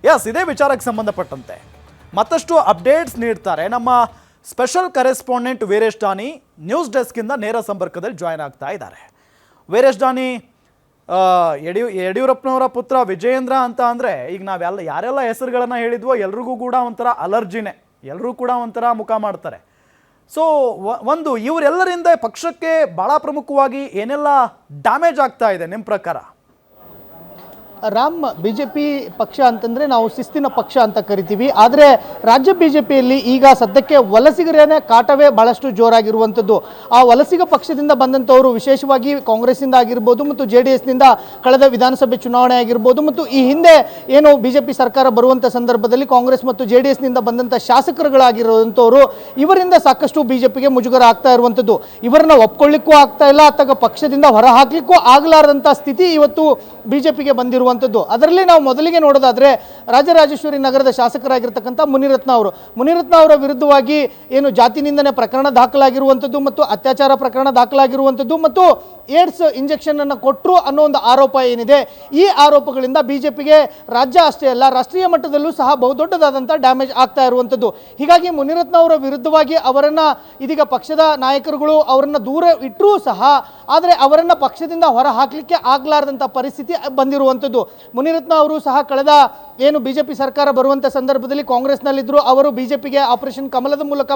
ಇದೇ ವಿಚಾರಕ್ಕೆ ಸಂಬಂಧಪಟ್ಟಂತೆ ಮತ್ತಷ್ಟು ಅಪ್ಡೇಟ್ಸ್ ನೀಡ್ತಾರೆ ನಮ್ಮ ಸ್ಪೆಷಲ್ ಕರೆಸ್ಪಾಂಡೆಂಟ್ ವೀರೇಶ್ ದಾನಿ. ನ್ಯೂಸ್ ಡೆಸ್ಕಿಂದ ನೇರ ಸಂಪರ್ಕದಲ್ಲಿ ಜಾಯ್ನ್ ಆಗ್ತಾ ಇದ್ದಾರೆ. ವೀರೇಶ್ ದಾನಿ, ಯಡಿಯೂರಪ್ಪನವರ ಪುತ್ರ ವಿಜಯೇಂದ್ರ ಅಂತ ಅಂದರೆ ಈಗ ನಾವೆಲ್ಲ ಯಾರೆಲ್ಲ ಹೆಸರುಗಳನ್ನು ಹೇಳಿದ್ವೋ ಎಲ್ರಿಗೂ ಕೂಡ ಒಂಥರ ಅಲರ್ಜಿನೇ, ಎಲ್ಲರೂ ಕೂಡ ಒಂಥರ ಮುಖ ಮಾಡ್ತಾರೆ. ಸೊ ಒಂದು ಇವರೆಲ್ಲರಿಂದ ಪಕ್ಷಕ್ಕೆ ಭಾಳ ಪ್ರಮುಖವಾಗಿ ಏನೆಲ್ಲ ಡ್ಯಾಮೇಜ್ ಆಗ್ತಾ ಇದೆ ನಿಮ್ಮ ಪ್ರಕಾರ? ರಾಮ್, ಬಿಜೆಪಿ ಪಕ್ಷ ಅಂತಂದರೆ ನಾವು ಶಿಸ್ತಿನ ಪಕ್ಷ ಅಂತ ಕರಿತೀವಿ. ಆದರೆ ರಾಜ್ಯ ಬಿಜೆಪಿಯಲ್ಲಿ ಈಗ ಸದ್ಯಕ್ಕೆ ವಲಸಿಗರೇ ಕಾಟವೇ ಭಾಳಷ್ಟು ಜೋರಾಗಿರುವಂಥದ್ದು. ಆ ವಲಸಿಗ ಪಕ್ಷದಿಂದ ಬಂದಂಥವರು ವಿಶೇಷವಾಗಿ ಕಾಂಗ್ರೆಸ್ಸಿಂದ ಆಗಿರ್ಬೋದು ಮತ್ತು JDSನಿಂದ ಕಳೆದ ವಿಧಾನಸಭೆ ಚುನಾವಣೆ ಆಗಿರ್ಬೋದು ಮತ್ತು ಈ ಹಿಂದೆ ಏನು ಬಿಜೆಪಿ ಸರ್ಕಾರ ಬರುವಂಥ ಸಂದರ್ಭದಲ್ಲಿ ಕಾಂಗ್ರೆಸ್ ಮತ್ತು JDSನಿಂದ ಬಂದಂಥ ಶಾಸಕರುಗಳಾಗಿರುವಂಥವರು, ಇವರಿಂದ ಸಾಕಷ್ಟು ಬಿಜೆಪಿಗೆ ಮುಜುಗರ ಆಗ್ತಾ ಇರುವಂಥದ್ದು. ಇವರನ್ನ ಒಪ್ಕೊಳ್ಳಿಕ್ಕೂ ಆಗ್ತಾ ಇಲ್ಲ, ಅಥವಾ ಪಕ್ಷದಿಂದ ಹೊರ ಹಾಕ್ಲಿಕ್ಕೂ ಆಗಲಾರದಂಥ ಸ್ಥಿತಿ ಇವತ್ತು ಬಿಜೆಪಿಗೆ ಬಂದಿರುವಂಥದ್ದು. ಅದರಲ್ಲಿ ನಾವು ಮೊದಲಿಗೆ ನೋಡೋದಾದ್ರೆ ರಾಜರಾಜೇಶ್ವರಿ ನಗರದ ಶಾಸಕರಾಗಿರ್ತಕ್ಕಂಥ ಮುನಿರತ್ನ ಅವರ ವಿರುದ್ಧವಾಗಿ ಏನು ಜಾತಿ ನಿಂದನೆ ಪ್ರಕರಣ ದಾಖಲಾಗಿರುವಂಥದ್ದು ಮತ್ತು ಅತ್ಯಾಚಾರ ಪ್ರಕರಣ ದಾಖಲಾಗಿರುವಂಥದ್ದು ಮತ್ತು ಏಡ್ಸ್ ಇಂಜೆಕ್ಷನ್ ಅನ್ನು ಕೊಟ್ಟರು ಅನ್ನೋ ಒಂದು ಆರೋಪ ಏನಿದೆ, ಈ ಆರೋಪಗಳಿಂದ ಬಿಜೆಪಿಗೆ ರಾಜ್ಯ ಅಷ್ಟೇ ಅಲ್ಲ ರಾಷ್ಟ್ರೀಯ ಮಟ್ಟದಲ್ಲೂ ಸಹ ಬಹುದೊಡ್ಡದಾದಂಥ ಡ್ಯಾಮೇಜ್ ಆಗ್ತಾ ಇರುವಂಥದ್ದು. ಹೀಗಾಗಿ ಮುನಿರತ್ನ ಅವರ ವಿರುದ್ಧವಾಗಿ ಅವರನ್ನ ಇದೀಗ ಪಕ್ಷದ ನಾಯಕರುಗಳು ಅವರನ್ನ ದೂರ ಇಟ್ಟರೂ ಸಹ, ಆದರೆ ಅವರನ್ನ ಪಕ್ಷದಿಂದ ಹೊರ ಹಾಕಲಿಕ್ಕೆ ಆಗಲಾರದಂಥ ಪರಿಸ್ಥಿತಿ ಬಂದಿರುವಂಥದ್ದು. ಮುನಿರತ್ನ ಅವರು ಸಹ ಕಳೆದ ಏನು ಬಿಜೆಪಿ ಸರ್ಕಾರ ಬರುವಂಥ ಸಂದರ್ಭದಲ್ಲಿ ಕಾಂಗ್ರೆಸ್ನಲ್ಲಿದ್ದರು. ಅವರು ಬಿಜೆಪಿಗೆ ಆಪರೇಷನ್ ಕಮಲದ ಮೂಲಕ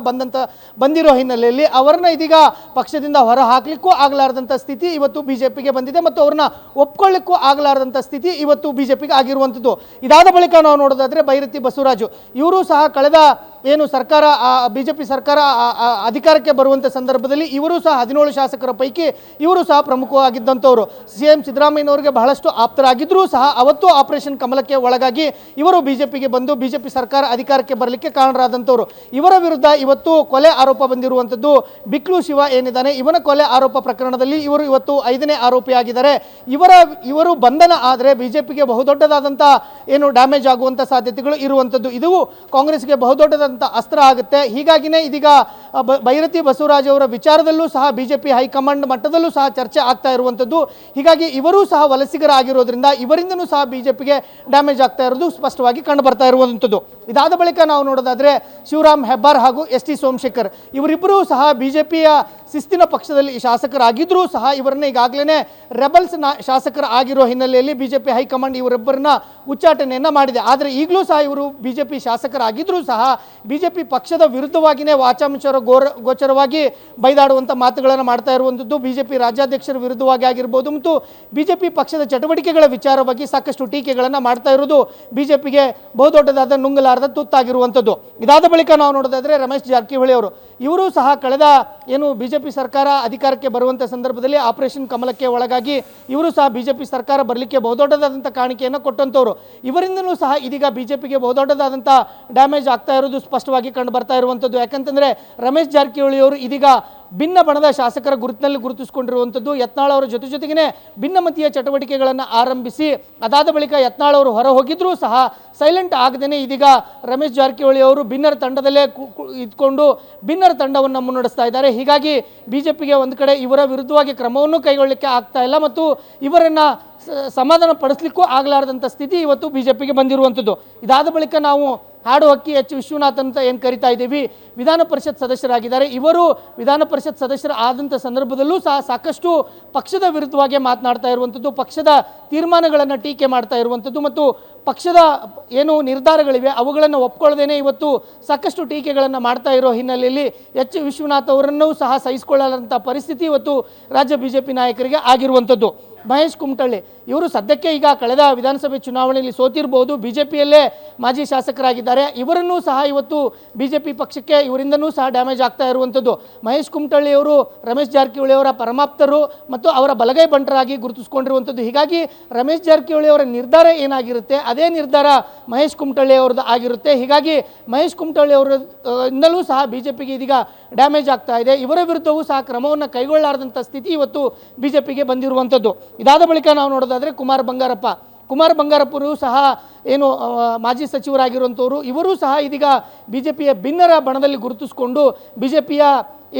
ಬಂದಿರೋ ಹಿನ್ನೆಲೆಯಲ್ಲಿ ಅವರನ್ನ ಇದೀಗ ಪಕ್ಷದಿಂದ ಹೊರ ಹಾಕಲಿಕ್ಕೂ ಆಗಲಾರದಂಥ ಸ್ಥಿತಿ ಇವತ್ತು ಬಿಜೆಪಿಗೆ ಬಂದಿದೆ ಮತ್ತು ಅವ್ರನ್ನ ಒಪ್ಕೊಳ್ಳಿಕ್ಕೂ ಆಗಲಾರದಂಥ ಸ್ಥಿತಿ ಇವತ್ತು ಬಿಜೆಪಿಗೆ ಆಗಿರುವಂಥದ್ದು. ಇದಾದ ಬಳಿಕ ನಾವು ನೋಡೋದಾದ್ರೆ ಬೈರತಿ ಬಸವರಾಜು ಇವರು ಸಹ ಕಳೆದ ಏನು ಸರ್ಕಾರ ಬಿಜೆಪಿ ಸರ್ಕಾರ ಅಧಿಕಾರಕ್ಕೆ ಬರುವಂಥ ಸಂದರ್ಭದಲ್ಲಿ ಇವರು ಸಹ 17 ಶಾಸಕರ ಪೈಕಿ ಇವರು ಸಹ ಪ್ರಮುಖವಾಗಿದ್ದಂಥವ್ರು. CM ಸಿದ್ದರಾಮಯ್ಯನವರಿಗೆ ಬಹಳಷ್ಟು ಆಪ್ತರಾಗಿದ್ದರೂ ಸಹ ಅವತ್ತು ಆಪರೇಷನ್ ಕಮಲಕ್ಕೆ ಒಳಗಾಗಿ ಇವರು ಬಿಜೆಪಿಗೆ ಬಂದು ಬಿಜೆಪಿ ಸರ್ಕಾರ ಅಧಿಕಾರಕ್ಕೆ ಬರಲಿಕ್ಕೆ ಕಾರಣರಾದಂಥವ್ರು. ಇವರ ವಿರುದ್ಧ ಇವತ್ತು ಕೊಲೆ ಆರೋಪ ಬಂದಿರುವಂಥದ್ದು. ಬಿಕ್ಲು ಶಿವ ಏನಿದ್ದಾನೆ, ಇವನ ಕೊಲೆ ಆರೋಪ ಪ್ರಕರಣದಲ್ಲಿ ಇವರು ಇವತ್ತು 5ನೇ ಆರೋಪಿಯಾಗಿದ್ದಾರೆ. ಇವರು ಬಂಧನ ಆದರೆ ಬಿಜೆಪಿಗೆ ಬಹುದೊಡ್ಡದಾದಂಥ ಏನು ಡ್ಯಾಮೇಜ್ ಆಗುವಂಥ ಸಾಧ್ಯತೆಗಳು ಇರುವಂಥದ್ದು. ಇದು ಕಾಂಗ್ರೆಸ್ಗೆ ಬಹುದೊಡ್ಡದ ಅಸ್ತ್ರ ಆಗುತ್ತೆ. ಹೀಗಾಗಿನೇ ಇದೀಗ ಬೈರತಿ ಬಸವರಾಜ್ ಅವರ ವಿಚಾರದಲ್ಲೂ ಸಹ ಬಿಜೆಪಿ ಹೈಕಮಾಂಡ್ ಮಟ್ಟದಲ್ಲೂ ಸಹ ಚರ್ಚೆ ಆಗ್ತಾ ಇರುವಂಥದ್ದು. ಹೀಗಾಗಿ ಇವರೂ ಸಹ ವಲಸಿಗರಾಗಿರೋದ್ರಿಂದ ಇವರಿಂದನೂ ಸಹ ಬಿಜೆಪಿಗೆ ಡ್ಯಾಮೇಜ್ ಆಗ್ತಾ ಇರೋದು ಸ್ಪಷ್ಟವಾಗಿ ಕಂಡು ಬರ್ತಾ ಇರುವಂಥದ್ದು. ಇದಾದ ಬಳಿಕ ನಾವು ನೋಡೋದಾದ್ರೆ ಶಿವರಾಮ್ ಹೆಬ್ಬಾರ್ ಹಾಗೂ ST ಸೋಮಶೇಖರ್ ಇವರಿಬ್ಬರೂ ಸಹ ಬಿಜೆಪಿಯ ಶಿಸ್ತಿನ ಪಕ್ಷದಲ್ಲಿ ಶಾಸಕರಾಗಿದ್ದರೂ ಸಹ ಇವರನ್ನ ಈಗಾಗಲೇ ರೆಬಲ್ಸ್ ಶಾಸಕರ ಆಗಿರೋ ಹಿನ್ನೆಲೆಯಲ್ಲಿ ಬಿಜೆಪಿ ಹೈಕಮಾಂಡ್ ಇವರಿಬ್ಬರನ್ನ ಉಚ್ಚಾಟನೆಯನ್ನ ಮಾಡಿದೆ. ಆದರೆ ಈಗಲೂ ಸಹ ಇವರು ಬಿಜೆಪಿ ಶಾಸಕರಾಗಿದ್ದರೂ ಸಹ ಬಿಜೆಪಿ ಪಕ್ಷದ ವಿರುದ್ಧವಾಗಿಯೇ ವಾಚಾಂಶರ ಗೋಚರವಾಗಿ ಬೈದಾಡುವಂಥ ಮಾತುಗಳನ್ನು ಮಾಡ್ತಾ ಇರುವಂಥದ್ದು. ಬಿಜೆಪಿ ರಾಜ್ಯಾಧ್ಯಕ್ಷರ ವಿರುದ್ಧವಾಗಿ ಆಗಿರ್ಬೋದು ಮತ್ತು ಬಿಜೆಪಿ ಪಕ್ಷದ ಚಟುವಟಿಕೆಗಳ ವಿಚಾರವಾಗಿ ಸಾಕಷ್ಟು ಟೀಕೆಗಳನ್ನು ಮಾಡ್ತಾ ಇರೋದು ಬಿಜೆಪಿಗೆ ಬಹುದೊಡ್ಡದಾದ ನುಂಗಲಾರದ ತುತ್ತಾಗಿರುವಂಥದ್ದು. ಇದಾದ ಬಳಿಕ ನಾವು ನೋಡೋದಾದ್ರೆ ರಮೇಶ್ ಜಾರಕಿಹೊಳಿ ಅವರು ಇವರು ಸಹ ಕಳೆದ ಏನು ಬಿಜೆಪಿ ಸರ್ಕಾರ ಅಧಿಕಾರಕ್ಕೆ ಬರುವಂಥ ಸಂದರ್ಭದಲ್ಲಿ ಆಪರೇಷನ್ ಕಮಲಕ್ಕೆ ಒಳಗಾಗಿ ಇವರು ಸಹ ಬಿಜೆಪಿ ಸರ್ಕಾರ ಬರಲಿಕ್ಕೆ ಬಹುದೊಡ್ಡದಾದಂಥ ಕಾಣಿಕೆಯನ್ನು ಕೊಟ್ಟಂಥವ್ರು. ಇವರಿಂದಲೂ ಸಹ ಇದೀಗ ಬಿಜೆಪಿಗೆ ಬಹುದೊಡ್ಡದಾದಂಥ ಡ್ಯಾಮೇಜ್ ಆಗ್ತಾ ಇರೋದು ಸ್ಪಷ್ಟವಾಗಿ ಕಂಡು ಬರ್ತಾ ಇರುವಂಥದ್ದು. ಯಾಕಂತಂದರೆ ರಮೇಶ್ ಜಾರಕಿಹೊಳಿ ಅವರು ಇದೀಗ ಭಿನ್ನ ಬಣದ ಶಾಸಕರ ಗುರುತಿನಲ್ಲಿ ಗುರುತಿಸಿಕೊಂಡಿರುವಂಥದ್ದು. ಯತ್ನಾಳ್ ಅವರ ಜೊತೆಗೇ ಭಿನ್ನಮತೀಯ ಚಟುವಟಿಕೆಗಳನ್ನು ಆರಂಭಿಸಿ ಅದಾದ ಬಳಿಕ ಯತ್ನಾಳ್ ಅವರು ಹೊರ ಹೋಗಿದ್ರೂ ಸಹ ಸೈಲೆಂಟ್ ಆಗದೇ ಇದೀಗ ರಮೇಶ್ ಜಾರಕಿಹೊಳಿ ಅವರು ಭಿನ್ನರ ತಂಡದಲ್ಲೇ ಇದ್ಕೊಂಡು ಭಿನ್ನರ ತಂಡವನ್ನು ಮುನ್ನಡೆಸ್ತಾ ಇದ್ದಾರೆ. ಹೀಗಾಗಿ ಬಿಜೆಪಿಗೆ ಒಂದು ಕಡೆ ಇವರ ವಿರುದ್ಧವಾಗಿ ಕ್ರಮವನ್ನು ಕೈಗೊಳ್ಳಲಿಕ್ಕೆ ಆಗ್ತಾ ಇಲ್ಲ ಮತ್ತು ಇವರನ್ನು ಸಮಾಧಾನ ಪಡಿಸಲಿಕ್ಕೂ ಆಗಲಾರದಂಥ ಸ್ಥಿತಿ ಇವತ್ತು ಬಿಜೆಪಿಗೆ ಬಂದಿರುವಂಥದ್ದು. ಇದಾದ ಬಳಿಕ ನಾವು ಹಾಡು ಹಕ್ಕಿ H ವಿಶ್ವನಾಥ್ ಅಂತ ಏನು ಕರಿತಾ ಇದ್ದೀವಿ, ವಿಧಾನ ಪರಿಷತ್ ಸದಸ್ಯರಾಗಿದ್ದಾರೆ. ಇವರು ವಿಧಾನ ಪರಿಷತ್ ಸದಸ್ಯರ ಆದಂಥ ಸಂದರ್ಭದಲ್ಲೂ ಸಹ ಸಾಕಷ್ಟು ಪಕ್ಷದ ವಿರುದ್ಧವಾಗಿ ಮಾತನಾಡ್ತಾ ಇರುವಂಥದ್ದು, ಪಕ್ಷದ ತೀರ್ಮಾನಗಳನ್ನು ಟೀಕೆ ಮಾಡ್ತಾ ಇರುವಂಥದ್ದು ಮತ್ತು ಪಕ್ಷದ ಏನು ನಿರ್ಧಾರಗಳಿವೆ ಅವುಗಳನ್ನು ಒಪ್ಕೊಳ್ಳದೇನೆ ಇವತ್ತು ಸಾಕಷ್ಟು ಟೀಕೆಗಳನ್ನು ಮಾಡ್ತಾ ಇರೋ ಹಿನ್ನೆಲೆಯಲ್ಲಿ H ವಿಶ್ವನಾಥ್ ಅವರನ್ನೂ ಸಹ ಸಹಿಸಿಕೊಳ್ಳಲಾರಂಥ ಪರಿಸ್ಥಿತಿ ಇವತ್ತು ರಾಜ್ಯ ಬಿಜೆಪಿ ನಾಯಕರಿಗೆ ಆಗಿರುವಂಥದ್ದು. ಮಹೇಶ್ ಕುಮಟಳ್ಳಿ ಇವರು ಸದ್ಯಕ್ಕೆ ಈಗ ಕಳೆದ ವಿಧಾನಸಭೆ ಚುನಾವಣೆಯಲ್ಲಿ ಸೋತಿರಬಹುದು, ಬಿಜೆಪಿಯಲ್ಲೇ ಮಾಜಿ ಶಾಸಕರಾಗಿದ್ದಾರೆ. ಇವರನ್ನೂ ಸಹ ಇವತ್ತು ಬಿಜೆಪಿ ಪಕ್ಷಕ್ಕೆ ಇವರಿಂದನೂ ಸಹ ಡ್ಯಾಮೇಜ್ ಆಗ್ತಾ ಇರುವಂಥದ್ದು. ಮಹೇಶ್ ಕುಮಟಳ್ಳಿ ಅವರು ರಮೇಶ್ ಜಾರಕಿಹೊಳಿ ಅವರ ಪರಮಾಪ್ತರು ಮತ್ತು ಅವರ ಬಲಗೈ ಬಂಟರಾಗಿ ಗುರುತಿಸಿಕೊಂಡಿರುವಂಥದ್ದು. ಹೀಗಾಗಿ ರಮೇಶ್ ಜಾರಕಿಹೊಳಿ ಅವರ ನಿರ್ಧಾರ ಏನಾಗಿರುತ್ತೆ ಅದೇ ನಿರ್ಧಾರ ಮಹೇಶ್ ಕುಮಟಳ್ಳಿ ಅವ್ರದ್ದು ಆಗಿರುತ್ತೆ. ಹೀಗಾಗಿ ಮಹೇಶ್ ಕುಮಟಳ್ಳಿ ಅವರಿಂದಲೂ ಸಹ ಬಿಜೆಪಿಗೆ ಇದೀಗ ಡ್ಯಾಮೇಜ್ ಆಗ್ತಾ ಇದೆ. ಇವರ ವಿರುದ್ಧವೂ ಸಹ ಕ್ರಮವನ್ನು ಕೈಗೊಳ್ಳಲಾರದಂಥ ಸ್ಥಿತಿ ಇವತ್ತು ಬಿಜೆಪಿಗೆ ಬಂದಿರುವಂಥದ್ದು. ಇದಾದ ಬಳಿಕ ನಾವು ನೋಡೋದಾದರೆ ಕುಮಾರ್ ಬಂಗಾರಪ್ಪರು ಸಹ ಏನು ಮಾಜಿ ಸಚಿವರಾಗಿರುವಂಥವರು ಇವರು ಸಹ ಇದೀಗ ಬಿಜೆಪಿಯ ಭಿನ್ನರ ಬಣದಲ್ಲಿ ಗುರುತಿಸಿಕೊಂಡು ಬಿಜೆಪಿಯ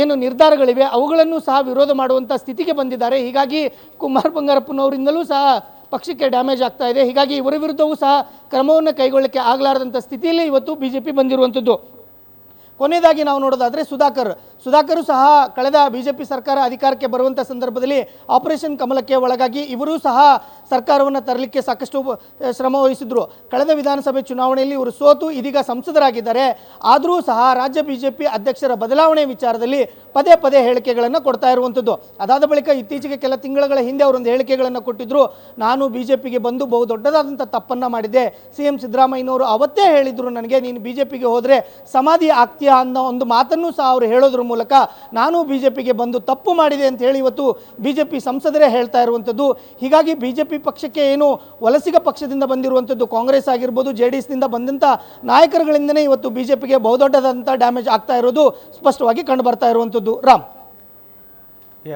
ಏನು ನಿರ್ಧಾರಗಳಿವೆ ಅವುಗಳನ್ನು ಸಹ ವಿರೋಧ ಮಾಡುವಂಥ ಸ್ಥಿತಿಗೆ ಬಂದಿದ್ದಾರೆ. ಹೀಗಾಗಿ ಕುಮಾರ್ ಬಂಗಾರಪ್ಪನವರಿಂದಲೂ ಸಹ ಪಕ್ಷಕ್ಕೆ ಡ್ಯಾಮೇಜ್ ಆಗ್ತಾ ಇದೆ. ಹೀಗಾಗಿ ಇವರ ವಿರುದ್ಧವೂ ಸಹ ಕ್ರಮವನ್ನು ಕೈಗೊಳ್ಳಕ್ಕೆ ಆಗಲಾರದಂಥ ಸ್ಥಿತಿಯಲ್ಲಿ ಇವತ್ತು BJP ಬಂದಿರುವಂಥದ್ದು. ಕೊನೆಯದಾಗಿ ನಾವು ನೋಡೋದಾದರೆ ಸುಧಾಕರ್ ಸಹ ಕಳೆದ BJP ಸರ್ಕಾರ ಅಧಿಕಾರಕ್ಕೆ ಬರುವಂಥ ಸಂದರ್ಭದಲ್ಲಿ ಆಪರೇಷನ್ ಕಮಲಕ್ಕೆ ಒಳಗಾಗಿ ಇವರೂ ಸಹ ಸರ್ಕಾರವನ್ನು ತರಲಿಕ್ಕೆ ಸಾಕಷ್ಟು ಶ್ರಮ ವಹಿಸಿದ್ರು. ಕಳೆದ ವಿಧಾನಸಭೆ ಚುನಾವಣೆಯಲ್ಲಿ ಇವರು ಸೋತು ಇದೀಗ ಸಂಸದರಾಗಿದ್ದಾರೆ. ಆದರೂ ಸಹ ರಾಜ್ಯ BJP ಅಧ್ಯಕ್ಷರ ಬದಲಾವಣೆ ವಿಚಾರದಲ್ಲಿ ಪದೇ ಪದೇ ಹೇಳಿಕೆಗಳನ್ನು ಕೊಡ್ತಾ ಇರುವಂಥದ್ದು. ಅದಾದ ಬಳಿಕ ಇತ್ತೀಚೆಗೆ ಕೆಲ ತಿಂಗಳ ಹಿಂದೆ ಅವರೊಂದು ಹೇಳಿಕೆಗಳನ್ನು ಕೊಟ್ಟಿದ್ದರು. ನಾನು BJPಗೆ ಬಂದು ಬಹು ದೊಡ್ಡದಾದಂಥ ತಪ್ಪನ್ನು ಮಾಡಿದ್ದೆ. CM ಸಿದ್ದರಾಮಯ್ಯನವರು ಅವತ್ತೇ ಹೇಳಿದರು ನನಗೆ, ನೀನು BJPಗೆ ಹೋದರೆ ಸಮಾಧಿ ಆಗ್ತೀಯಾ ಅನ್ನೋ ಒಂದು ಮಾತನ್ನು ಸಹ ಅವರು ಹೇಳೋದ್ರ ಮೂಲಕ ನಾನು BJPಗೆ ಬಂದು ತಪ್ಪು ಮಾಡಿದೆ ಅಂತ ಹೇಳಿ ಇವತ್ತು BJP ಸಂಸದರೇ ಹೇಳ್ತಾ ಇರುವಂಥದ್ದು. ಹೀಗಾಗಿ BJP ಪಕ್ಷಕ್ಕೆ ಏನು ವಲಸಿಗ ಪಕ್ಷದಿಂದ ಬಂದಿರುವಂಥದ್ದು, ಕಾಂಗ್ರೆಸ್ ಆಗಿರ್ಬೋದು, JDSನಿಂದ ಬಂದಂಥ ನಾಯಕರುಗಳಿಂದನೇ ಇವತ್ತು BJPಗೆ ಬಹುದೊಡ್ಡದಾದಂಥ ಡ್ಯಾಮೇಜ್ ಆಗ್ತಾ ಇರೋದು ಸ್ಪಷ್ಟವಾಗಿ ಕಂಡು ಬರ್ತಾ ಇರುವಂಥದ್ದು. Ram.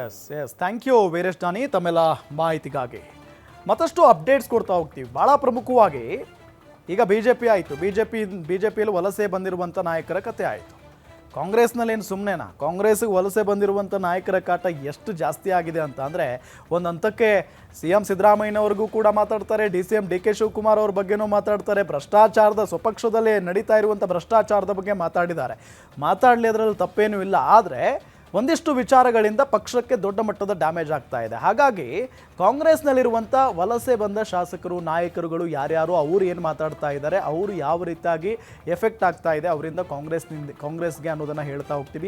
Yes thank you Veeresh Dani ತಮ್ಮೆಲ್ಲ ಮಾಹಿತಿಗಾಗಿ. ಮತ್ತಷ್ಟು ಅಪ್ಡೇಟ್ಸ್ ಕೊಡ್ತಾ ಹೋಗ್ತೀವಿ. ಭಾಳ ಪ್ರಮುಖವಾಗಿ ಈಗ BJP ಆಯಿತು, BJPಯಲ್ಲಿ ವಲಸೆ ಬಂದಿರುವಂಥ ನಾಯಕರ ಕತೆ ಆಯಿತು. ಕಾಂಗ್ರೆಸ್ನಲ್ಲೇನು ಸುಮ್ಮನೆನಾ? ಕಾಂಗ್ರೆಸ್ಗೆ ವಲಸೆ ಬಂದಿರುವಂಥ ನಾಯಕರ ಕಾಟ ಎಷ್ಟು ಜಾಸ್ತಿ ಆಗಿದೆ ಅಂತ ಅಂದರೆ, ಒಂದು ಹಂತಕ್ಕೆ CM ಸಿದ್ದರಾಮಯ್ಯನವ್ರಿಗೂ ಕೂಡ ಮಾತಾಡ್ತಾರೆ, DCM DK ಶಿವಕುಮಾರ್ ಅವ್ರ ಬಗ್ಗೆನೂ ಮಾತಾಡ್ತಾರೆ, ಭ್ರಷ್ಟಾಚಾರದ ಸ್ವಪಕ್ಷದಲ್ಲೇ ನಡೀತಾ ಇರುವಂಥ ಭ್ರಷ್ಟಾಚಾರದ ಬಗ್ಗೆ ಮಾತಾಡಲಿ, ಅದರಲ್ಲಿ ತಪ್ಪೇನೂ ಇಲ್ಲ. ಆದರೆ ಒಂದಿಷ್ಟು ವಿಚಾರಗಳಿಂದ ಪಕ್ಷಕ್ಕೆ ದೊಡ್ಡ ಮಟ್ಟದ ಡ್ಯಾಮೇಜ್ ಆಗ್ತಾ ಇದೆ. ಹಾಗಾಗಿ ಕಾಂಗ್ರೆಸ್ನಲ್ಲಿರುವಂಥ ವಲಸೆ ಬಂದ ಶಾಸಕರು, ನಾಯಕರುಗಳು ಯಾರ್ಯಾರು, ಅವರು ಏನು ಮಾತಾಡ್ತಾ ಇದ್ದಾರೆ, ಅವರು ಯಾವ ರೀತಿಯಾಗಿ ಎಫೆಕ್ಟ್ ಆಗ್ತಾ ಇದೆ ಅವರಿಂದ ಕಾಂಗ್ರೆಸ್ಗೆ ಅನ್ನೋದನ್ನು ಹೇಳ್ತಾ ಹೋಗ್ತೀವಿ.